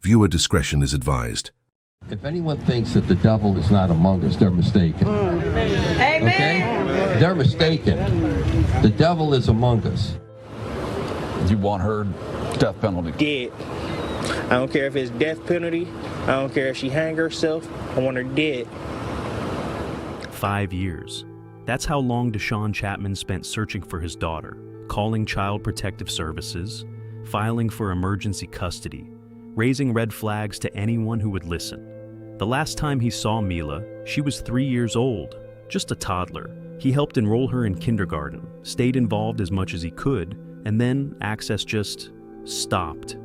Viewer discretion is advised. If anyone thinks that the devil is not among us, they're mistaken. Amen. Okay? They're mistaken. The devil is among us. You want her death penalty? Dead. I don't care if it's death penalty. I don't care if she hang herself. I want her dead. 5 years. That's how long DeShaun Chatman spent searching for his daughter, calling Child Protective Services, filing for emergency custody, raising red flags to anyone who would listen. The last time he saw Mila, she was 3 years old, just a toddler. He helped enroll her in kindergarten, stayed involved as much as he could, and then access just stopped.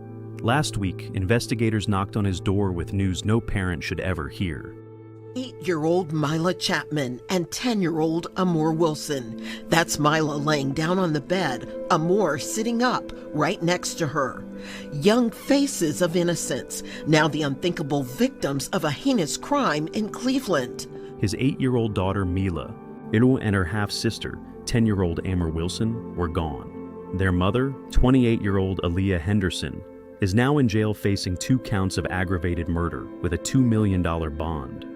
Last week, investigators knocked on his door with news no parent should ever hear. 8-year-old Mila Chatman and 10-year-old Amor Wilson. That's Mila laying down on the bed, Amor sitting up right next to her. Young faces of innocence, now the unthinkable victims of a heinous crime in Cleveland. His 8-year-old daughter Mila, and her half-sister, 10-year-old Amor Wilson, were gone. Their mother, 28-year-old Aliyah Henderson, is now in jail facing 2 counts of aggravated murder with a $2 million bond.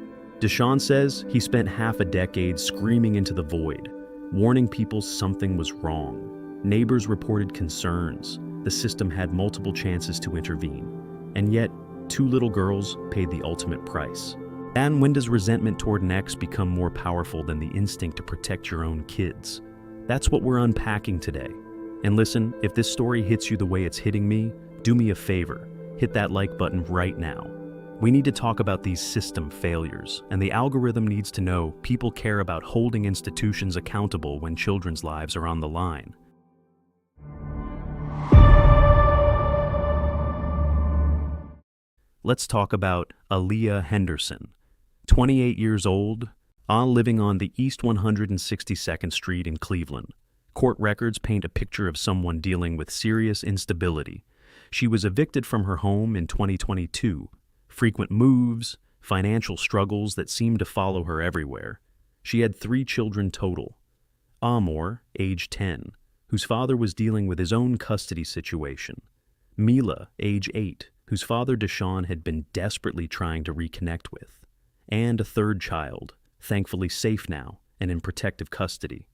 DeShaun says he spent half a decade screaming into the void, warning people something was wrong. Neighbors reported concerns. The system had multiple chances to intervene. And yet, 2 little girls paid the ultimate price. And when does resentment toward an ex become more powerful than the instinct to protect your own kids? That's what we're unpacking today. And listen, if this story hits you the way it's hitting me, do me a favor. Hit that like button right now. We need to talk about these system failures, and the algorithm needs to know people care about holding institutions accountable when children's lives are on the line. Let's talk about Aliyah Henderson, 28 years old, living on the East 162nd Street in Cleveland. Court records paint a picture of someone dealing with serious instability. She was evicted from her home in 2022. Frequent moves, financial struggles that seemed to follow her everywhere. She had 3 children total. Amor, age 10, whose father was dealing with his own custody situation. Mila, age 8, whose father DeShaun had been desperately trying to reconnect with. And a 3rd child, thankfully safe now and in protective custody.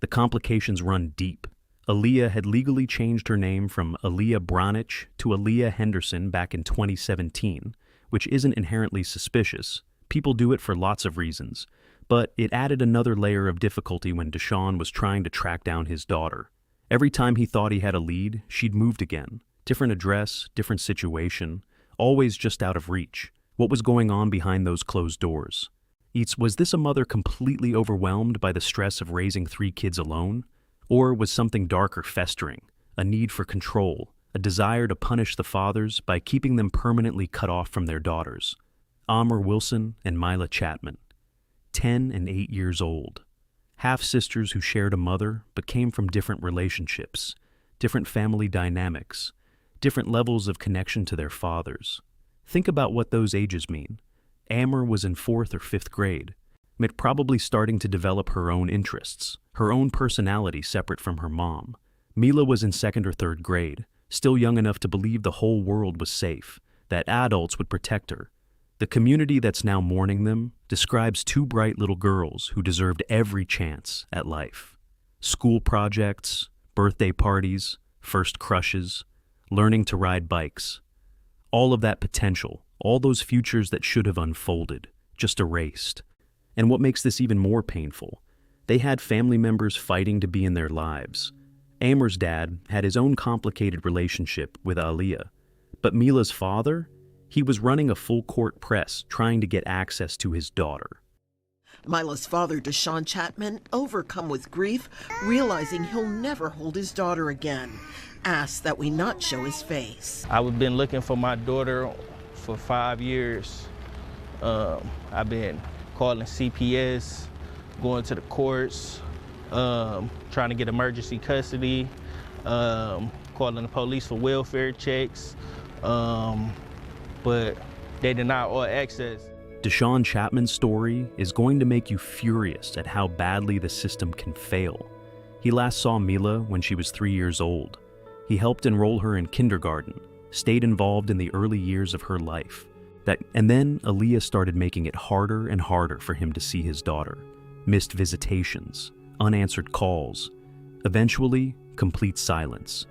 The complications run deep. Aliyah had legally changed her name from Aliyah Bronich to Aliyah Henderson back in 2017, which isn't inherently suspicious. People do it for lots of reasons, but it added another layer of difficulty when DeShaun was trying to track down his daughter. Every time he thought he had a lead, she'd moved again. Different address, different situation, always just out of reach. What was going on behind those closed doors? Was this a mother completely overwhelmed by the stress of raising 3 kids alone? Or was something darker festering, a need for control, a desire to punish the fathers by keeping them permanently cut off from their daughters? Amor Wilson and Mila Chatman, 10 and 8 years old. Half-sisters who shared a mother but came from different relationships, different family dynamics, different levels of connection to their fathers. Think about what those ages mean. Amor was in 4th or 5th grade, probably starting to develop her own interests, her own personality separate from her mom. Mila was in 2nd or 3rd grade, still young enough to believe the whole world was safe, that adults would protect her. The community that's now mourning them describes 2 bright little girls who deserved every chance at life. School projects, birthday parties, first crushes, learning to ride bikes. All of that potential, all those futures that should have unfolded, just erased. And what makes this even more painful, they had family members fighting to be in their lives. Amor's dad had his own complicated relationship with Aliyah, but Mila's father, he was running a full-court press trying to get access to his daughter. Mila's father, DeShaun Chatman, overcome with grief, realizing he'll never hold his daughter again, asked that we not show his face. I've been looking for my daughter for 5 years. I've been calling CPS, going to the courts, trying to get emergency custody, calling the police for welfare checks, but they deny all access. DeShaun Chatman's story is going to make you furious at how badly the system can fail. He last saw Mila when she was 3 years old. He helped enroll her in kindergarten, stayed involved in the early years of her life. And then Aliyah started making it harder and harder for him to see his daughter. Missed visitations, unanswered calls, eventually complete silence.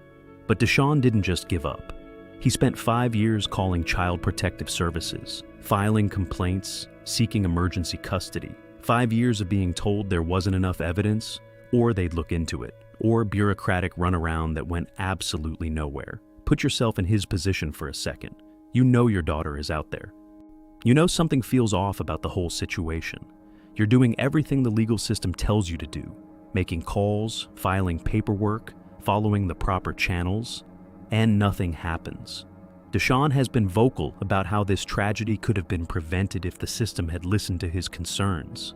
But DeShaun didn't just give up. He spent 5 years calling Child Protective Services, filing complaints, seeking emergency custody. 5 years of being told there wasn't enough evidence, or they'd look into it, or bureaucratic runaround that went absolutely nowhere. Put yourself in his position for a second. You know your daughter is out there. You know something feels off about the whole situation. You're doing everything the legal system tells you to do, making calls, filing paperwork, following the proper channels, and nothing happens. DeShaun has been vocal about how this tragedy could have been prevented if the system had listened to his concerns.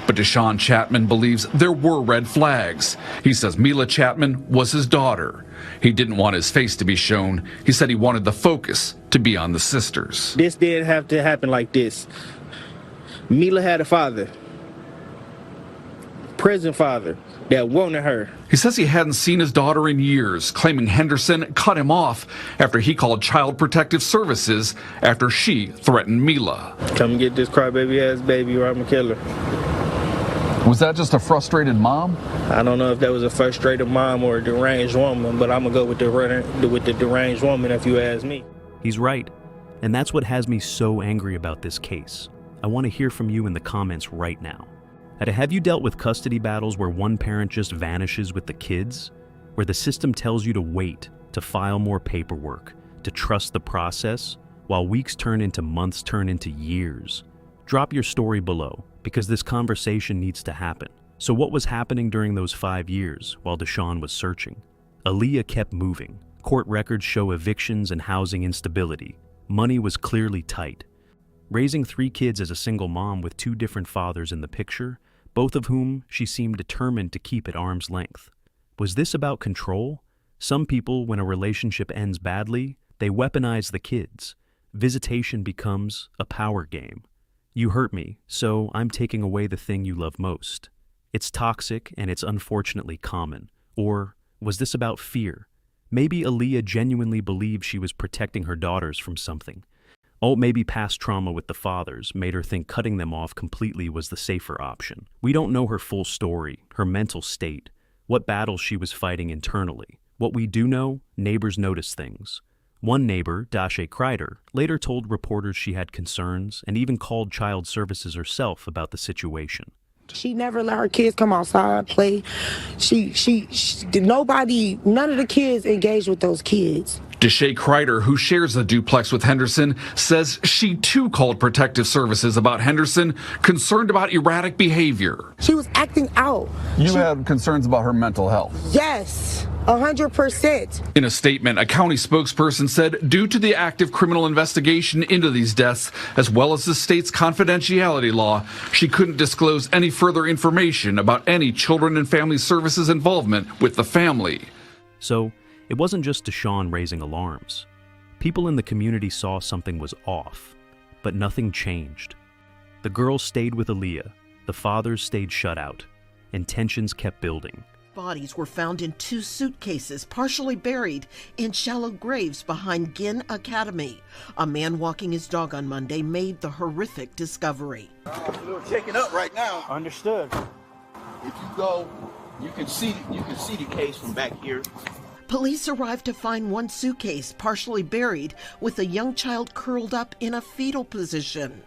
But DeShaun Chatman believes there were red flags. He says Mila Chatman was his daughter. He didn't want his face to be shown. He said he wanted the focus to be on the sisters. This didn't have to happen like this. Mila had a father, prison father, that wanted her. He says he hadn't seen his daughter in years, claiming Henderson cut him off after he called Child Protective Services after she threatened Mila. Come get this crybaby ass baby or I'm gonna kill her. Was that just a frustrated mom? I don't know if that was a frustrated mom or a deranged woman, but I'm gonna go with the deranged woman if you ask me. He's right, and that's what has me so angry about this case. I want to hear from you in the comments right now. Have you dealt with custody battles where one parent just vanishes with the kids? Where the system tells you to wait, to file more paperwork, to trust the process, while weeks turn into months, turn into years? Drop your story below, because this conversation needs to happen. So what was happening during those 5 years while DeShaun was searching? Aliyah kept moving. Court records show evictions and housing instability. Money was clearly tight. Raising 3 kids as a single mom with 2 different fathers in the picture, both of whom she seemed determined to keep at arm's length. Was this about control? Some people, when a relationship ends badly, they weaponize the kids. Visitation becomes a power game. You hurt me, so I'm taking away the thing you love most. It's toxic and it's unfortunately common. Or was this about fear? Maybe Aliyah genuinely believed she was protecting her daughters from something. Oh, maybe past trauma with the fathers made her think cutting them off completely was the safer option. We don't know her full story, her mental state, what battles she was fighting internally. What we do know, neighbors noticed things. One neighbor, DeShaun Chatman, later told reporters she had concerns and even called child services herself about the situation. She never let her kids come outside, play. None of the kids engaged with those kids. DeShaun Chatman, who shares the duplex with Henderson, says she too called protective services about Henderson, concerned about erratic behavior. She was acting out. You had concerns about her mental health? Yes, 100%. In a statement, a county spokesperson said due to the active criminal investigation into these deaths, as well as the state's confidentiality law, she couldn't disclose any further information about any children and family services involvement with the family. So, it wasn't just DeShaun raising alarms. People in the community saw something was off, but nothing changed. The girls stayed with Aliyah, the fathers stayed shut out, and tensions kept building. Bodies were found in 2 suitcases, partially buried in shallow graves behind Ginn Academy. A man walking his dog on Monday made the horrific discovery. We're checking up right now. Understood. If you go, you can see the case from back here. Police arrived to find 1 suitcase partially buried with a young child curled up in a fetal position.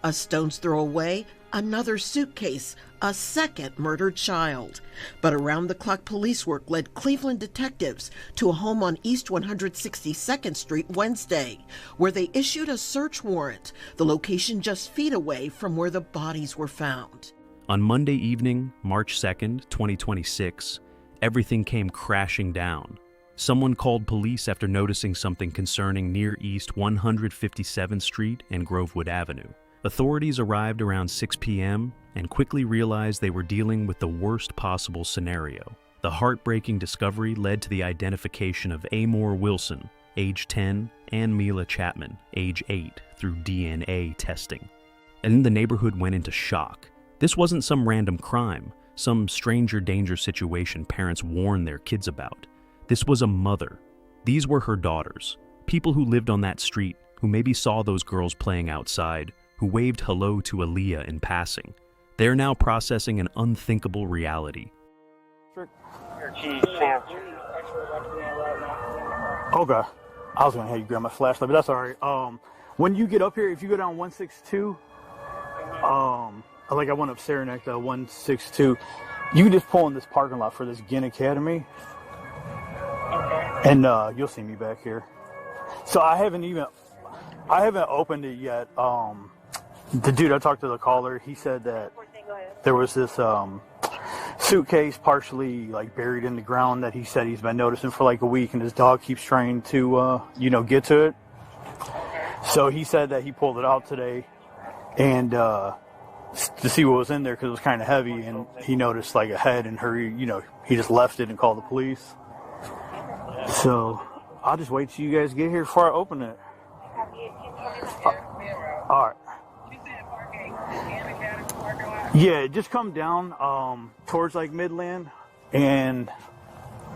A stone's throw away, another suitcase, a second murdered child. But around-the-clock police work led Cleveland detectives to a home on East 162nd Street Wednesday, where they issued a search warrant, the location just feet away from where the bodies were found. On Monday evening, March 2nd, 2026, everything came crashing down. Someone called police after noticing something concerning near East 157th Street and Grovewood Avenue. Authorities arrived around 6 p.m. and quickly realized they were dealing with the worst possible scenario. The heartbreaking discovery led to the identification of Amor Wilson, age 10, and Mila Chatman, age 8, through DNA testing. And the neighborhood went into shock. This wasn't some random crime, some stranger danger situation parents warned their kids about. This was a mother. These were her daughters, People who lived on that street, who maybe saw those girls playing outside, who waved hello to Aliyah in passing. They're now processing an unthinkable reality. Okay. I was gonna have you grab my flashlight, but that's all right. When you get up here, if you go down 162, like I went up Saranac, 162, you can just pull in this parking lot for this Ginn Academy, and you'll see me back here. So I haven't opened it yet. The dude I talked to, the caller, he said that there was this suitcase partially like buried in the ground that he said he's been noticing for like a week, and his dog keeps trying to get to it. So he said that he pulled it out today and to see what was in there because it was kind of heavy, and he noticed like a head and he just left it and called the police. So I'll just wait till you guys get here before I open it. All right. Yeah, just come down towards like Midland, and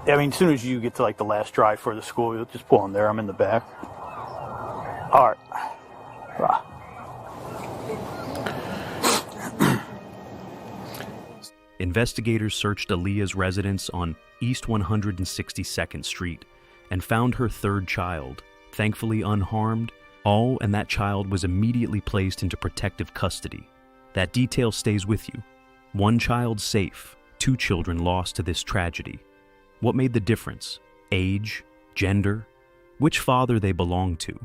I mean, as soon as you get to like the last drive for the school, you'll just pull in there. I'm in the back. All right. Bye. Investigators searched Aliyah's residence on East 162nd Street and found her third child, thankfully unharmed, and that child was immediately placed into protective custody. That detail stays with you. One child safe, 2 children lost to this tragedy. What made the difference? Age? Gender? Which father they belonged to?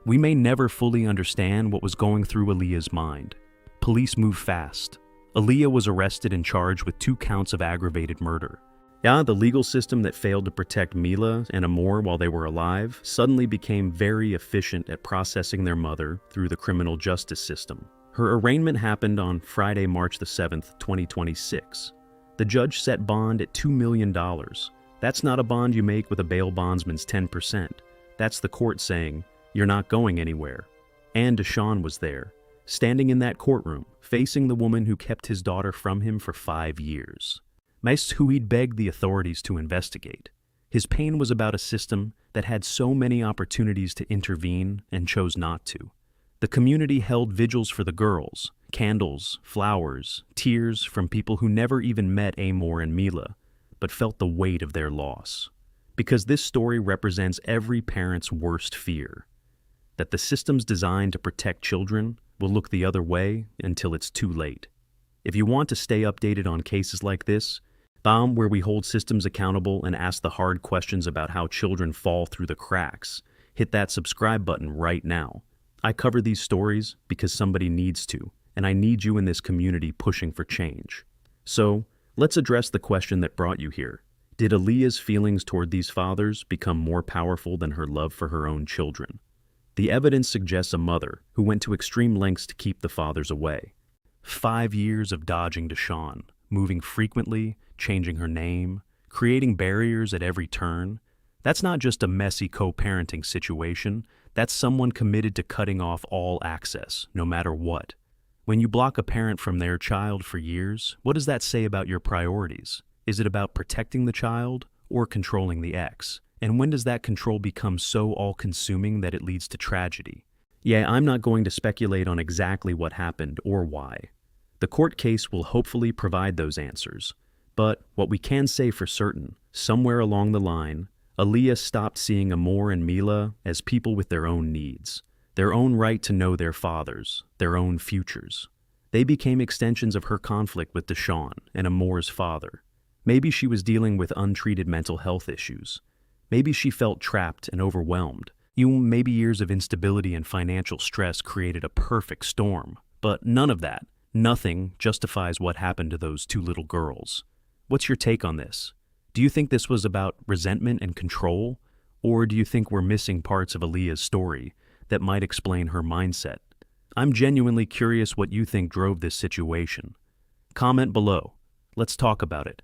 We may never fully understand what was going through Aliyah's mind. Police moved fast. Aliyah was arrested and charged with 2 counts of aggravated murder. The legal system that failed to protect Mila and Amor while they were alive suddenly became very efficient at processing their mother through the criminal justice system. Her arraignment happened on Friday, March the 7th, 2026. The judge set bond at $2 million. That's not a bond you make with a bail bondsman's 10%. That's the court saying, you're not going anywhere. And DeShaun was there, standing in that courtroom, facing the woman who kept his daughter from him for 5 years. Who he'd begged the authorities to investigate. His pain was about a system that had so many opportunities to intervene and chose not to. The community held vigils for the girls, candles, flowers, tears from people who never even met Amor and Mila, but felt the weight of their loss. Because this story represents every parent's worst fear, that the systems designed to protect children will look the other way until it's too late. If you want to stay updated on cases like this, where we hold systems accountable and ask the hard questions about how children fall through the cracks, hit that subscribe button right now. I cover these stories because somebody needs to, and I need you in this community pushing for change. So, let's address the question that brought you here. Did Aliyah's feelings toward these fathers become more powerful than her love for her own children? The evidence suggests a mother who went to extreme lengths to keep the fathers away. 5 years of dodging DeShaun, moving frequently, changing her name, creating barriers at every turn. That's not just a messy co-parenting situation. That's someone committed to cutting off all access, no matter what. When you block a parent from their child for years, what does that say about your priorities? Is it about protecting the child or controlling the ex? And when does that control become so all-consuming that it leads to tragedy? Yeah, I'm not going to speculate on exactly what happened or why. The court case will hopefully provide those answers. But what we can say for certain, somewhere along the line, Aliyah stopped seeing Amor and Mila as people with their own needs, their own right to know their fathers, their own futures. They became extensions of her conflict with DeShaun and Amor's father. Maybe she was dealing with untreated mental health issues. Maybe she felt trapped and overwhelmed. Maybe years of instability and financial stress created a perfect storm. But none of that, nothing justifies what happened to those 2 little girls. What's your take on this? Do you think this was about resentment and control? Or do you think we're missing parts of Aliyah's story that might explain her mindset? I'm genuinely curious what you think drove this situation. Comment below. Let's talk about it.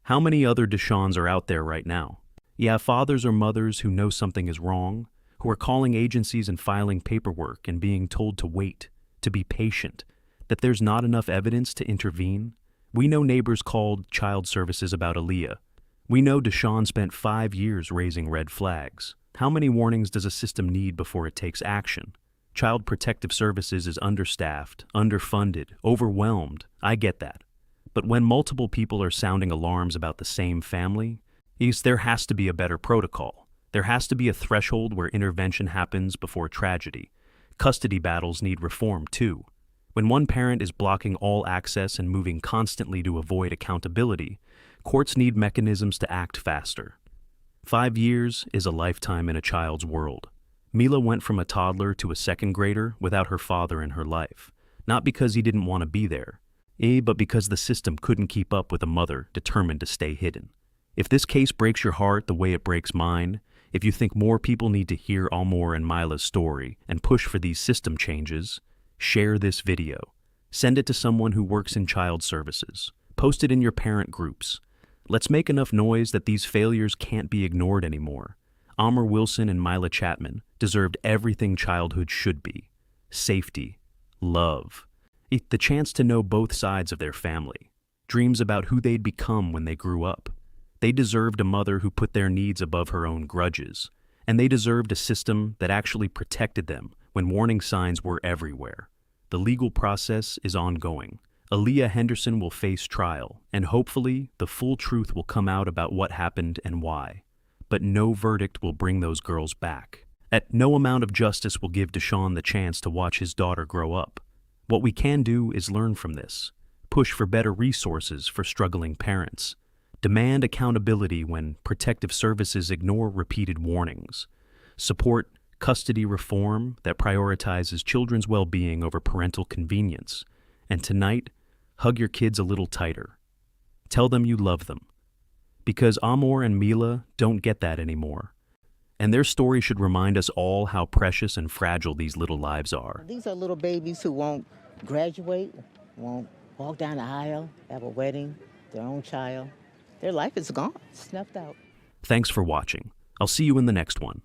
How many other DeShauns are out there right now? Yeah, fathers or mothers who know something is wrong, who are calling agencies and filing paperwork and being told to wait, to be patient, that there's not enough evidence to intervene. We know neighbors called child services about Aliyah. We know DeShaun spent 5 years raising red flags. How many warnings does a system need before it takes action? Child Protective Services is understaffed, underfunded, overwhelmed. I get that. But when multiple people are sounding alarms about the same family, there has to be a better protocol. There has to be a threshold where intervention happens before tragedy. Custody battles need reform, too. When one parent is blocking all access and moving constantly to avoid accountability, courts need mechanisms to act faster. 5 years is a lifetime in a child's world. Mila went from a toddler to a second grader without her father in her life, not because he didn't want to be there, but because the system couldn't keep up with a mother determined to stay hidden. If this case breaks your heart the way it breaks mine, if you think more people need to hear Amor and Mila's story and push for these system changes, share this video. Send it to someone who works in child services. Post it in your parent groups. Let's make enough noise that these failures can't be ignored anymore. Amor Wilson and Mila Chatman deserved everything childhood should be. Safety, love, the chance to know both sides of their family, dreams about who they'd become when they grew up. They deserved a mother who put their needs above her own grudges, and they deserved a system that actually protected them when warning signs were everywhere. The legal process is ongoing. Aliyah Henderson will face trial, and hopefully the full truth will come out about what happened and why. But no verdict will bring those girls back. No amount of justice will give DeShaun the chance to watch his daughter grow up. What we can do is learn from this, push for better resources for struggling parents, demand accountability when protective services ignore repeated warnings, support custody reform that prioritizes children's well-being over parental convenience, and tonight, hug your kids a little tighter. Tell them you love them. Because Amor and Mila don't get that anymore. And their story should remind us all how precious and fragile these little lives are. These are little babies who won't graduate, won't walk down the aisle, have a wedding, their own child. Their life is gone, snuffed out. Thanks for watching. I'll see you in the next one.